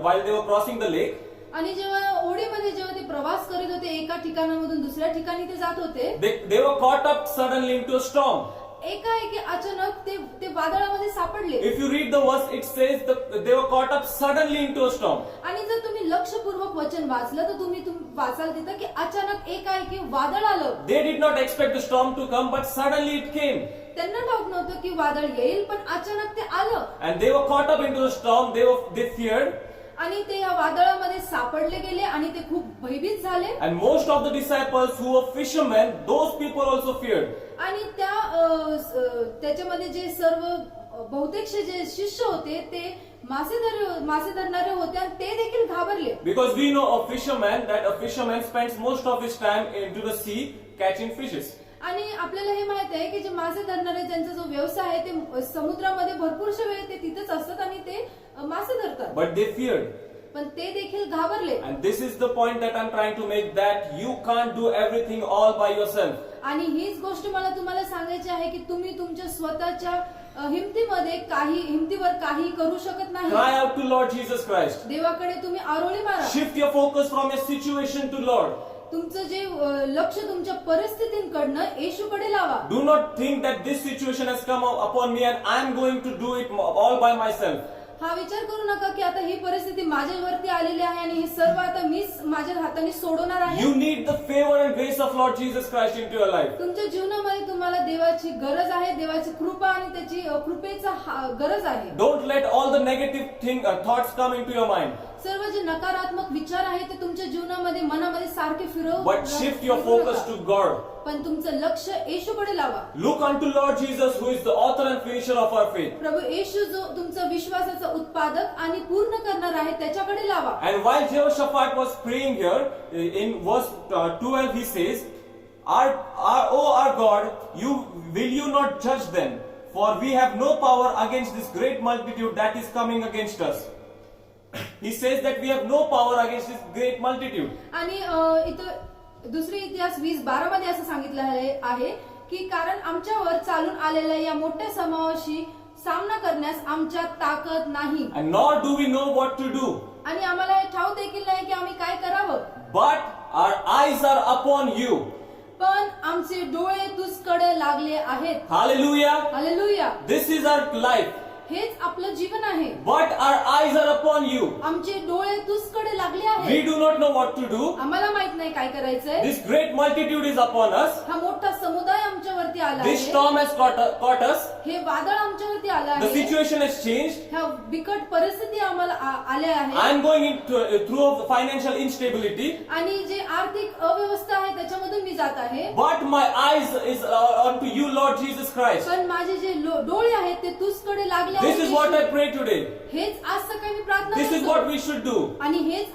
while they were crossing the lake, आणि जेव्हा ओढीमध्ये जेव्हा ते प्रवास करीत होते, एका ठिकाणामधून दुसऱ्या ठिकाणी ते जात होते, they were caught up suddenly into a storm. एकाएकी अचानक ते वादळामध्ये सापडले. If you read the verse, it says they were caught up suddenly into a storm. आणि जर तुम्ही लक्षपूर्वक वचन वाचलं तर तुम्ही वाचाल तिथं की अचानक एकाएकी वादळ आलं. They did not expect the storm to come, but suddenly it came. त्यांना ठाऊक नव्हतं की वादळ येईल, पण अचानक ते आलं. And they were caught up into the storm. They feared. आणि ते या वादळामध्ये सापडले गेले आणि ते खूप भयभीत झाले. And most of the disciples who were fishermen, those people also feared. आणि त्याच्यामध्ये जे सर्व बहुतेकशे जे शिष्य होते ते मासे धरणारे होते आणि ते देखील घाबरले. Because we know a fisherman spends most of his time into the sea catching fishes. आणि आपल्याला हे माहित आहे की जे मासे धरणारे ज्यांचा जो व्यवसाय आहे ते समुद्रामध्ये भरपूरशा वेळ ते तिथेच असतात आणि ते मासे धरतात. But they feared. पण ते देखील घाबरले. And this is the point that I'm trying to make, that you can't do everything all by yourself. आणि हीच गोष्ट मला तुम्हाला सांगायची आहे की तुम्ही तुमच्या स्वतःच्या हिमतीवर काही करू शकत नाही. Cry out to Lord Jesus Christ. देवाकडे तुम्ही आरोळी मारा. Shift your focus from your situation to Lord. तुमचं जे लक्ष तुमच्या परिस्थितींकडनं येशूकडे लावा. Do not think that this situation has come upon me and I am going to do it all by myself. हा विचार करू नका की आता ही परिस्थिती माझ्यावरती आलेली आहे आणि हे सर्व आता मीच माझ्या हाताने सोडवणार आहे. You need the favor and grace of Lord Jesus Christ into your life. तुमच्या जीवनामध्ये तुम्हाला देवाची गरज आहे, देवाची कृपा आणि त्याची कृपेचा गरज आहे. Don't let all the negative thoughts come into your mind. सर्व जे नकारात्मक विचार आहेत ते तुमच्या जीवनामध्ये मनामध्ये सारखे But shift your focus to God. पण तुमचं लक्ष येशूकडे लावा. Look unto Lord Jesus, who is the author and finisher of our faith. प्रभू येशू जो तुमचा विश्वासाचा उत्पादक आणि पूर्ण करणार आहे त्याच्याकडे लावा. And while Jehoshaphat was praying here, in verse 12 he says, our God, will you not judge them? For we have no power against this great multitude that is coming against us. He says that we have no power against this great multitude. आणि इथं दुसरी इतिहास 20:12 मध्ये असं सांगितलं आहे की कारण आमच्यावर चालून आलेल्या या मोठ्या समावाशी सामना करण्यास आमच्यात ताकद नाही. And nor do we know what to do. आणि आम्हाला हे ठाऊक देखील नाही की आम्ही काय करावं. But our eyes are upon you. पण आमचे डोळे तुझकडे लागले आहेत. Hallelujah. Hallelujah. This is our life. हेच आपलं जीवन आहे. But our eyes are upon you. आमचे डोळे तुझकडे लागले आहेत. आहे do not know what to do. आम्हाला माहित नाही काय करायचंय. This great multitude is upon us. हा मोठा समुदाय आमच्यावरती आला This आहे. storm has caught us. हे वादळ आमच्यावरती आलं The आहे. situation has changed. ह्या बिकट परिस्थिती आम्हाला आल्या I आहेत am going through financial instability. आणि जे आर्थिक अव्यवस्था आहे त्याच्यामधून मी जात आहे. But my eyes is unto you, Lord Jesus Christ. पण माझे जे डोळे आहेत ते तुझकडे लागले This is what I आहेत. pray today. हेच आज सकाळी मी प्रार्थना This is करतो. what we should do. आणि हेच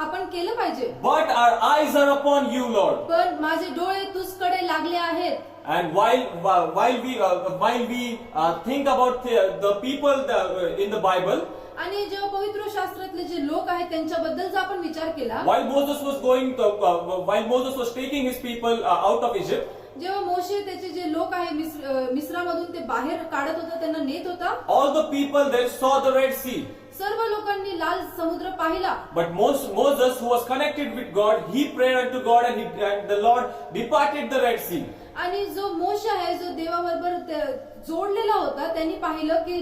आपण केलं पाहिजे. But our eyes are upon you, Lord. पण माझे डोळे तुझकडे लागले आहेत. And while we think about the people in the Bible, आणि जेव्हा पवित्र शास्त्रातले जे लोक आहेत त्यांच्याबद्दल जर आपण विचार केला, while Moses was taking his people out of Egypt, जेव्हा मोशे त्याचे जे लोक आहे मिस्रामधून ते बाहेर काढत होता, त्यांना नेत होता, all the people there saw the Red Sea. सर्व लोकांनी लाल समुद्र पाहिला. But Moses, who was connected with God, he prayed unto God, and the Lord departed the Red Sea. आणि जो मोशे आहे जो देवाबरोबर जोडलेला होता त्यांनी पाहिलं की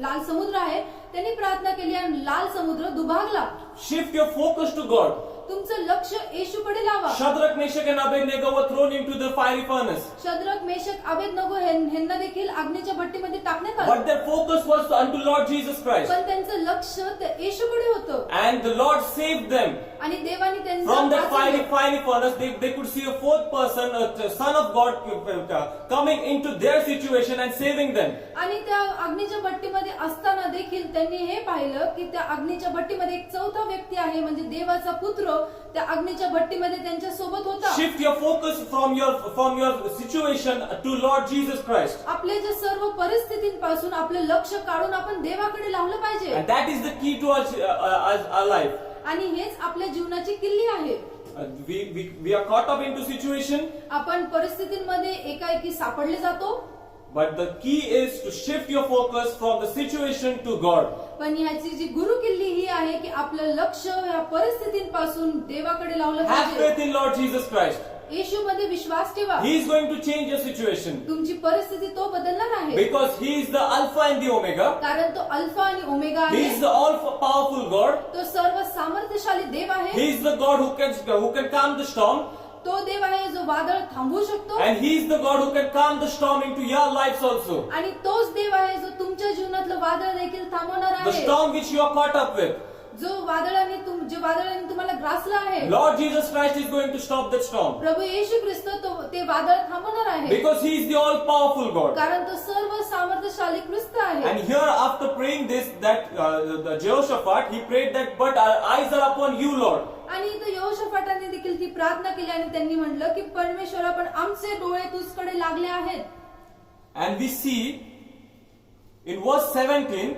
लाल समुद्र आहे. त्यांनी प्रार्थना केली आणि लाल समुद्र दुभागला. Shift your focus to God. तुमचं लक्ष येशूकडे लावा. Shadrach, Meshach, and Abednego were thrown into the fiery furnace. Shadrach, Meshach, Abednego ह्यांना देखील अग्नीच्या भट्टीमध्ये टाकण्यात आलं. But their focus was unto Lord Jesus Christ. पण त्यांचं लक्ष येशूकडे होतं And the Lord saved them. आणि देवाने From that त्यांना fiery furnace, they could see a fourth person, a son of God, coming into their situation and saving them. आणि त्या अग्नीच्या भट्टीमध्ये असताना देखील त्यांनी हे पाहिलं की त्या अग्नीच्या भट्टीमध्ये एक चौथा व्यक्ती आहे म्हणजे देवाचा पुत्र त्या अग्नीच्या भट्टीमध्ये त्यांच्या सोबत होता. Shift your focus from your situation to Lord Jesus Christ. आपल्या ज्या सर्व परिस्थितींपासून आपलं लक्ष काढून आपण देवाकडे लावलं पाहिजे. And that is the key to our life. आणि हेच आपल्या जीवनाची किल्ली आहे. We are caught up into situation, आपण परिस्थितींमध्ये एकाएकी सापडले जातो. but the key is to shift your focus from the situation to God. पण ह्याची जी गुरु किल्ली ही आहे की आपलं लक्ष या परिस्थितींपासून देवाकडे लावलं Have पाहिजे. faith in Lord Jesus Christ. येशूमध्ये विश्वास ठेवा. He is going to change your situation तुमची परिस्थिती तो बदलणार आहे. because He is the Alpha and the Omega. कारण तो अल्फा आणि ओमेगा He आहे. is the all-powerful God. तो सर्व सामर्थ्यशाली देव आहे. He is the God who can calm the storm, तो देव आहे जो वादळ थांबवू शकतो. and He is the God who can calm the storm into your lives also. आणि तोच देव आहे जो तुमच्या जीवनातलं वादळ देखील थांबवणार The आहे. storm which you are caught up with, जे वादळाने तुम्हाला ग्रासलं आहे. Lord Jesus Christ is going to stop that storm प्रभू येशू ख्रिस्त ते वादळ थांबवणार आहे. because He is the all-powerful God. कारण तो सर्व सामर्थ्यशाली ख्रिस्त आहे. And here, after praying this, the Jehoshaphat, he prayed that, but our eyes are upon you, Lord. आणि इथं यहोशाफाटाने देखील ती प्रार्थना केली आणि त्यांनी म्हटलं की परमेश्वरा पण आमचे डोळे तुझकडे लागले आहेत. And we see in verse 17,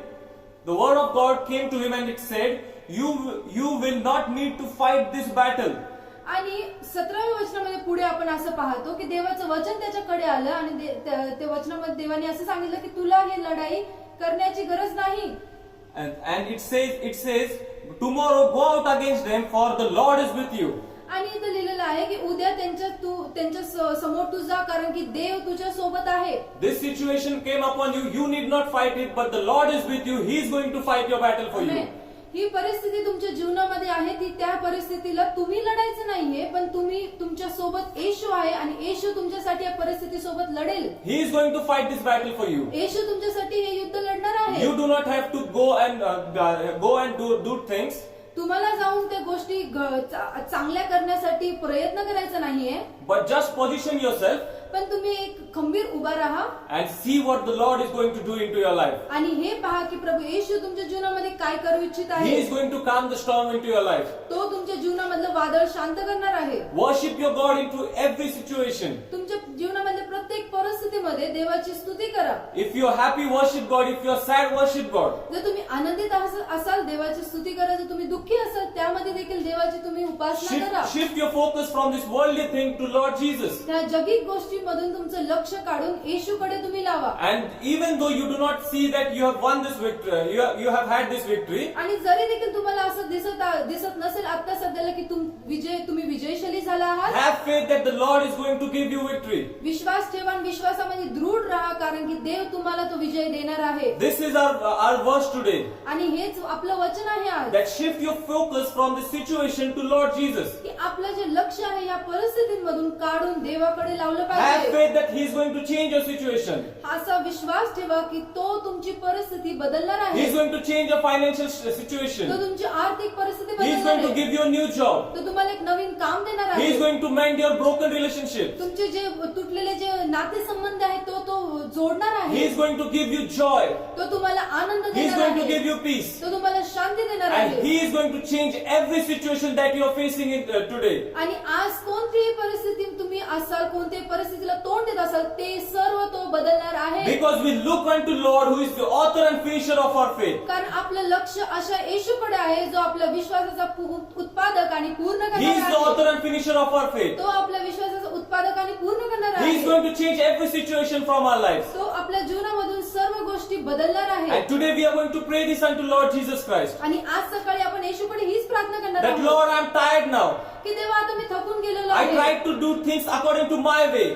the word of God came to him and it said, you will not need to fight this battle. आणि 17व्या वचनामध्ये पुढे आपण असं पाहतो की देवाचं वचन त्याच्याकडे आलं आणि ते वचनामध्ये देवाने असं सांगितलं की तुला ही लढाई करण्याची गरज नाही. And it says, tomorrow go out against them, for the Lord is with you. आणि इथं लिहिलेलं आहे की उद्या त्यांच्या समोर तू जा कारण की देव तुझ्या सोबत आहे. This situation came upon you, you need not fight it, but the Lord is with you, He is going to fight your battle for you. ही परिस्थिती तुमच्या जीवनामध्ये आहे ती त्या परिस्थितीला तुम्ही लढायचं नाहीये पण तुमच्या सोबत येशू आहे आणि येशू तुमच्यासाठी या परिस्थिती सोबत लढेल. He is going to fight this battle for you. येशू तुमच्यासाठी हे युद्ध लढणार आहे. You do not have to go and do things. तुम्हाला जाऊन त्या गोष्टी चांगल्या करण्यासाठी प्रयत्न करायचा नाहीये. But just position yourself पण तुम्ही एक खंबीर उभा राहा and see what the Lord is going to do into your life. आणि हे पहा की प्रभू येशू तुमच्या जीवनामध्ये काय करू इच्छित He आहे. is going to calm the storm into your life. तो तुमच्या जीवनामधलं वादळ शांत करणार आहे. Worship your God into every situation. तुमच्या जीवनामधल्या प्रत्येक परिस्थितीमध्ये देवाची स्तुती करा. If you are happy, worship God. If you are sad, worship God. जर तुम्ही आनंदित असाल देवाची स्तुती करा. जर तुम्ही दुःखी असाल त्यामध्ये देखील देवाची तुम्ही उपासना करा. Shift your focus from this worldly thing to Lord Jesus. त्या जगिक गोष्टीमधून तुमचं लक्ष काढून येशूकडे तुम्ही लावा. And even though you do not see that you have won this victory, you have had this victory. आणि जरी देखील तुम्हाला असं दिसत नसेल आता सध्याला की तुम्ही विजयशाली झाला आहात. Have faith that the Lord is going to give you victory. विश्वास ठेवा आणि विश्वास विश्वासामध्ये दृढ राहा, कारण की देव तुम्हाला तो विजय देणार आहे. This is our verse today. आणि हेच आपलं वचन आहे आज, That shift your focus from the situation to Lord Jesus. की आपलं जे लक्ष आहे या परिस्थितींमधून काढून देवाकडे लावलं Have पाहिजे. faith that He is going to change your situation. असा विश्वास ठेवा की तो तुमची परिस्थिती बदलणार He आहे. is going to change your financial तो situation. तुमची आर्थिक परिस्थिती He is बदलणार going to आहे. give you a new job. तो तुम्हाला एक नवीन काम देणार He is आहे. going to mend your broken relationships. तुमचे जे तुटलेले जे नातेसंबंध आहेत तो जोडणार He आहे. is going to give you joy. तो तुम्हाला आनंद He is देणार going to आहे. give you peace. तो तुम्हाला शांती देणार And आहे. He is going to change every situation that you are facing today. आणि आज कोणतीही परिस्थिती तुम्ही असाल, कोणत्याही परिस्थितीला तोंड देत असाल, ते सर्व तो बदलणार आहे. Because we look unto Lord who is the author and finisher of our faith. कारण आपलं लक्ष अशा येशूकडे आहे जो आपल्या विश्वासाचा उत्पादक आणि पूर्ण He is करणारा the आहे. author and finisher of our faith. तो आपल्या विश्वासाचा उत्पादक आणि पूर्ण करणारा He is आहे. going to change every situation from our lives. तो आपल्या जीवनामधून सर्व गोष्टी बदलणार आहे. And today we are going to pray this unto Lord Jesus Christ. आणि आज सकाळी आपण येशूकडे हीच प्रार्थना करणार That आहोत Lord, I am tired now. की देवा आता मी थकून गेलेलो I आहे. tried to do things according to my way.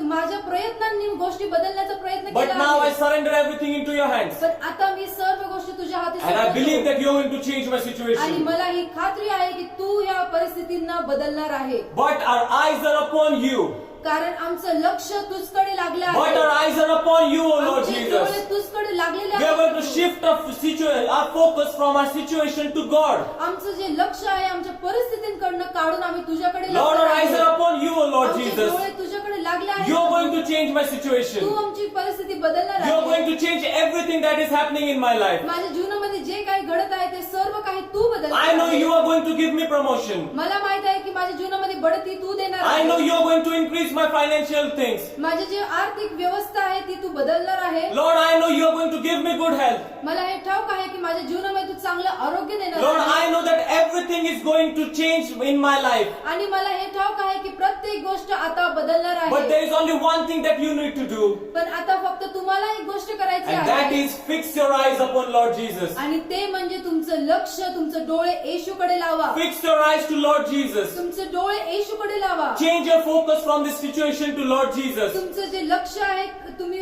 माझ्या प्रयत्नांनी गोष्टी बदलण्याचा प्रयत्न But केला now I आहे. surrender everything into your hands. पण आता मी सर्व गोष्टी तुझ्या हाती And I believe सोपवतो. that you are going to change my आणि situation. मला ही खात्री आहे की तू या परिस्थितींना बदलणार आहे. But our eyes are upon you. कारण आमचं लक्ष तुझकडे लागलं But आहे. our eyes are upon you, O Lord आमचे डोळे Jesus. तुझकडे लागलेले We are going to आहेत. shift our focus from our situation to God. आमचं जे लक्ष आहे आमच्या परिस्थितींकडनं काढून आम्ही तुझ्याकडे Lord, our लागणार eyes आहे. are upon you, O Lord आमचे Jesus. डोळे तुझ्याकडे लागले आहेत. You are going to change my situation. तू आमची परिस्थिती बदलणार You are going आहे. to change everything that is happening in my life. माझ्या जीवनामध्ये जे काही घडत आहे ते सर्व काही तू बदलणार I know आहे. you are going to give me promotion. मला माहित आहे की माझ्या जीवनामध्ये बढती तू देणार I know आहे. you are going to increase my financial things. माझी जी आर्थिक व्यवस्था आहे ती तू बदलणार आहे. Lord, I know you are going to give me good health. मला हे ठाऊक आहे की माझ्या जीवनामध्ये तू चांगलं आरोग्य देणार Lord, आहे. I know that everything is going to change in my life. आणि मला हे ठाऊक आहे की प्रत्येक गोष्ट आता बदलणार But आहे. there is only one thing that you need to do. पण आता फक्त तुम्हाला एक गोष्ट करायची And that आहे. is fix your eyes upon Lord Jesus. आणि ते म्हणजे तुमचं लक्ष, तुमचं डोळे येशूकडे लावा. Fix your eyes to Lord Jesus. तुमचे डोळे येशूकडे लावा. Change your focus from this situation to Lord Jesus. तुमचं जे लक्ष आहे तुम्ही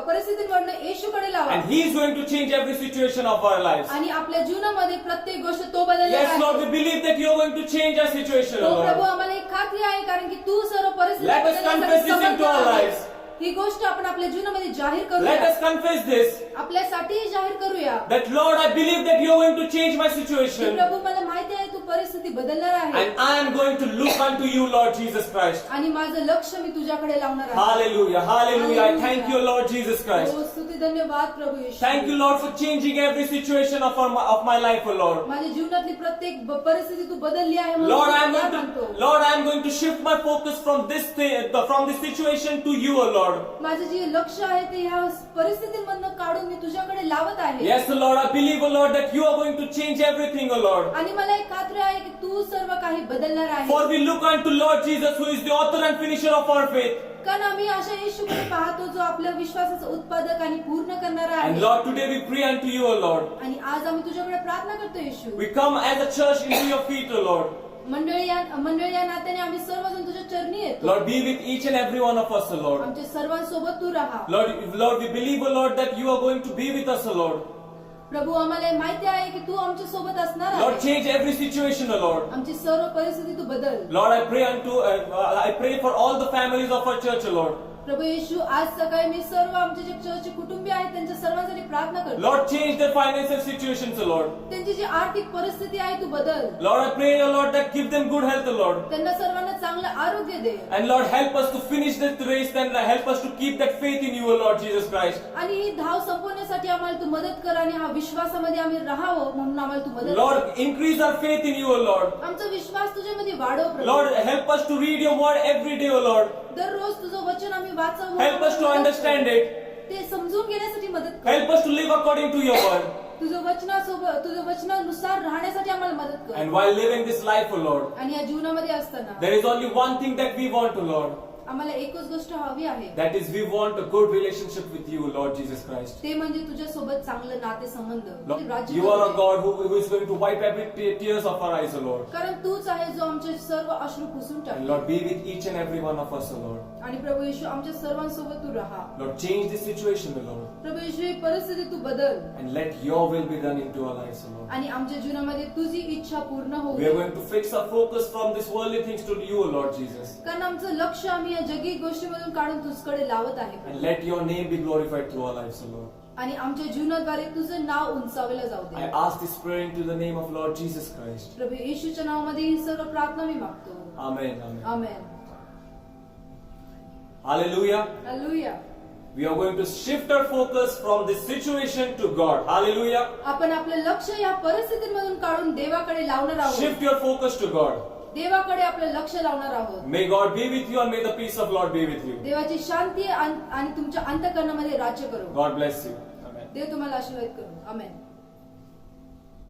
परिस्थितींवरनं येशूकडे लावा. And He is going to change every situation of our lives. आणि आपल्या जीवनामध्ये प्रत्येक गोष्ट तो बदलणार Yes, Lord, we आहे. believe that you are going to change our situation, हो प्रभू, Lord. आम्हाला एक खात्री आहे कारण की तू सर्व परिस्थिती Let us बदलण्यासाठी confess this into Samarth our आहेस. lives. ही गोष्ट आपण आपल्या जीवनामध्ये जाहीर Let करूया. us confess this. आपल्यासाठी जाहीर करूया That Lord, I believe that you are going to change my की situation. प्रभू मला माहिती आहे तू परिस्थिती बदलणार आहे. And I am going to look unto you, Lord Jesus Christ. आणि माझं लक्ष मी तुझ्याकडे लावणार आहे. Hallelujah, hallelujah. I thank you, Lord Jesus Christ. हो, स्तुती धन्यवाद प्रभू येशू. Thank you, Lord, for changing every situation of my life, O Lord. माझ्या जीवनातली प्रत्येक परिस्थिती तू बदलली आहे म्हणून Lord, I am तुला going सांगतो. to, Lord, I am going to shift my focus from this situation to you, O Lord. माझं जे लक्ष आहे ते ह्या परिस्थितींमधनं काढून मी तुझ्याकडे लावत आहे. Yes, Lord, I believe, O Lord, that you are going to change everything, O Lord. आणि मला एक खात्री आहे की तू सर्व काही बदलणार आहे. For we look unto Lord Jesus, who is the author and finisher of our faith. कारण आम्ही अशा येशूकडे पाहतो जो आपल्या विश्वासाचा उत्पादक आणि पूर्ण करणारा And आहे. Lord, today we pray unto you, O Lord. आणि आज आम्ही तुझ्याकडे प्रार्थना करतो येशू. We come as a church into your feet, O Lord. मंडळी या नात्याने आम्ही सर्वजण तुझ्या चरणी येतो. Lord, be with each and every one of us, O Lord. आमच्या सर्वांसोबत तू राहा. Lord, we believe, O Lord, that you are going to be with us, O Lord. प्रभू, आम्हाला हे माहिती आहे की तू आमच्या सोबत असणार Lord, आहे. change every situation, O Lord. आमची सर्व परिस्थिती तू बदल. Lord, I pray for all the families of our church, O Lord. प्रभू येशू, आज सकाळी मी सर्व आमचे जे चर्चचे कुटुंबीय आहेत त्यांच्या सर्वांसाठी प्रार्थना करतो. Lord, change their financial situations, O Lord. त्यांची जी आर्थिक परिस्थिती आहे तू बदल. Lord, I pray, O Lord, that give them good health, O Lord. त्यांना सर्वांना चांगलं आरोग्य दे. And Lord, help us to finish this race and help us to keep that faith in you, O Lord Jesus Christ. आणि ही धाव संपवण्यासाठी आम्हाला तू मदत कर आणि हा विश्वासामध्ये आम्ही राहावं म्हणून आम्हाला तू मदत कर. Lord, increase our faith in you, O Lord. आमचा विश्वास तुझ्यामध्ये वाढव प्रभू. Lord, help us to read your word every day, O Lord. दररोज तुझं वचन आम्ही वाचावं. Help us to understand it. ते समजून घेण्यासाठी मदत कर. Help us to live according to your word. तुझं वचनानुसार राहण्यासाठी आम्हाला मदत कर. And while living this life, O Lord, आणि या जीवनामध्ये असताना there is only one thing that we want, O Lord. आम्हाला एकच गोष्ट हवी आहे, That is, we want a good relationship with you, Lord Jesus Christ. ते म्हणजे तुझ्या सोबत चांगलं नातेसंबंध. Lord, राज्य you are a करू दे. God who is going to wipe every tears of our eyes, O Lord. कारण तूच आहे जो आमचे सर्व अश्रू पुसून And टाकतो. Lord, be with each and every one of us, O Lord. आणि प्रभू येशू आमच्या सर्वांसोबत तू राहा. Lord, change this situation, O Lord. प्रभू येशू ही परिस्थिती तू बदल And let your will be done into our lives, O Lord. आणि आमच्या जीवनामध्ये तुझी इच्छा पूर्ण होऊ We are they. going to fix our focus from these worldly things to you, O Lord Jesus. कारण आमचं लक्ष आम्ही या जगी गोष्टीमधून काढून तुझकडे लावत आहे And Prabhu. let your name be glorified through our lives, O Lord. आणि आमच्या जीवनाद्वारे तुझं नाव उंचावलं जाऊ I they. ask this prayer into the name of Lord Jesus Christ. प्रभू येशूच्या नावामध्ये ही सर्व प्रार्थना मी मागतो. Amen. Amen. Amen. Hallelujah. Hallelujah. We are going to shift our focus from this situation to God. Hallelujah. आपण आपलं लक्ष या परिस्थितीमधून काढून देवाकडे लावणार आहोत. Shift your focus to God. देवाकडे आपलं लक्ष लावणार आहोत. May God be with you and may the peace of Lord be with you. देवाची शांती आणि तुमच्या अंतःकरणामध्ये राज्य करो. God bless you. Amen. देव तुम्हाला आशीर्वाद करो. आमेन.